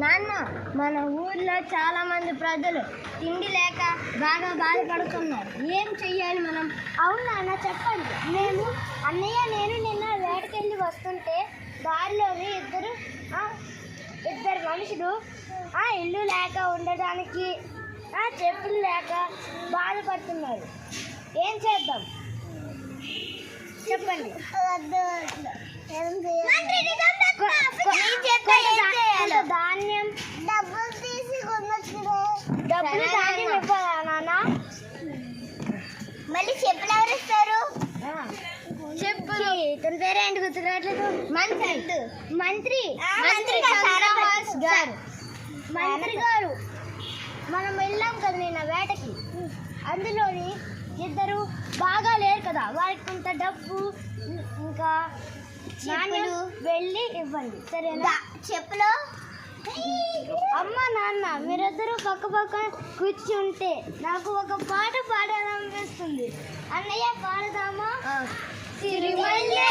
నాన్న, మన ఊర్లో చాలా మంది ప్రజలు తిండి లేక బాగా బాధపడుతున్నారు. ఏం చెయ్యాలి మనం? అవును నాన్న, చెప్పండి. అన్నయ్య నేను నిన్న వేటకెళ్ళి వస్తుంటే దారిలోని ఇద్దరు మనుషులు ఇల్లు లేక ఉండడానికి చెప్పులు లేక బాధపడుతున్నారు. ఏం చేద్దాం చెప్పండి. ధాన్యం డబ్బులు ధాన్యం ఇవ్వాలా నాన్న? మళ్ళీ చెప్పులు ఎవరు ఇస్తారు? చెప్పులు. తన పేరేంటి గుర్తురావట్లేదు? మంత్రి గారు. మనం వెళ్ళాం కదా నిన్న వేటకి. అందులోని ఇద్దరు బాగా లేరు కదా, వారికి కొంత డబ్బు ఇంకా నాణ్యం వెళ్ళి ఇవ్వండి, సరేనా? చెప్పులు. అమ్మ నాన్న మీరిద్దరూ పక్క పక్కన కూర్చుంటే నాకు ఒక పాట పాడాలనిపిస్తుంది. అన్నయ్య పాడదామా? సిరిమల్లె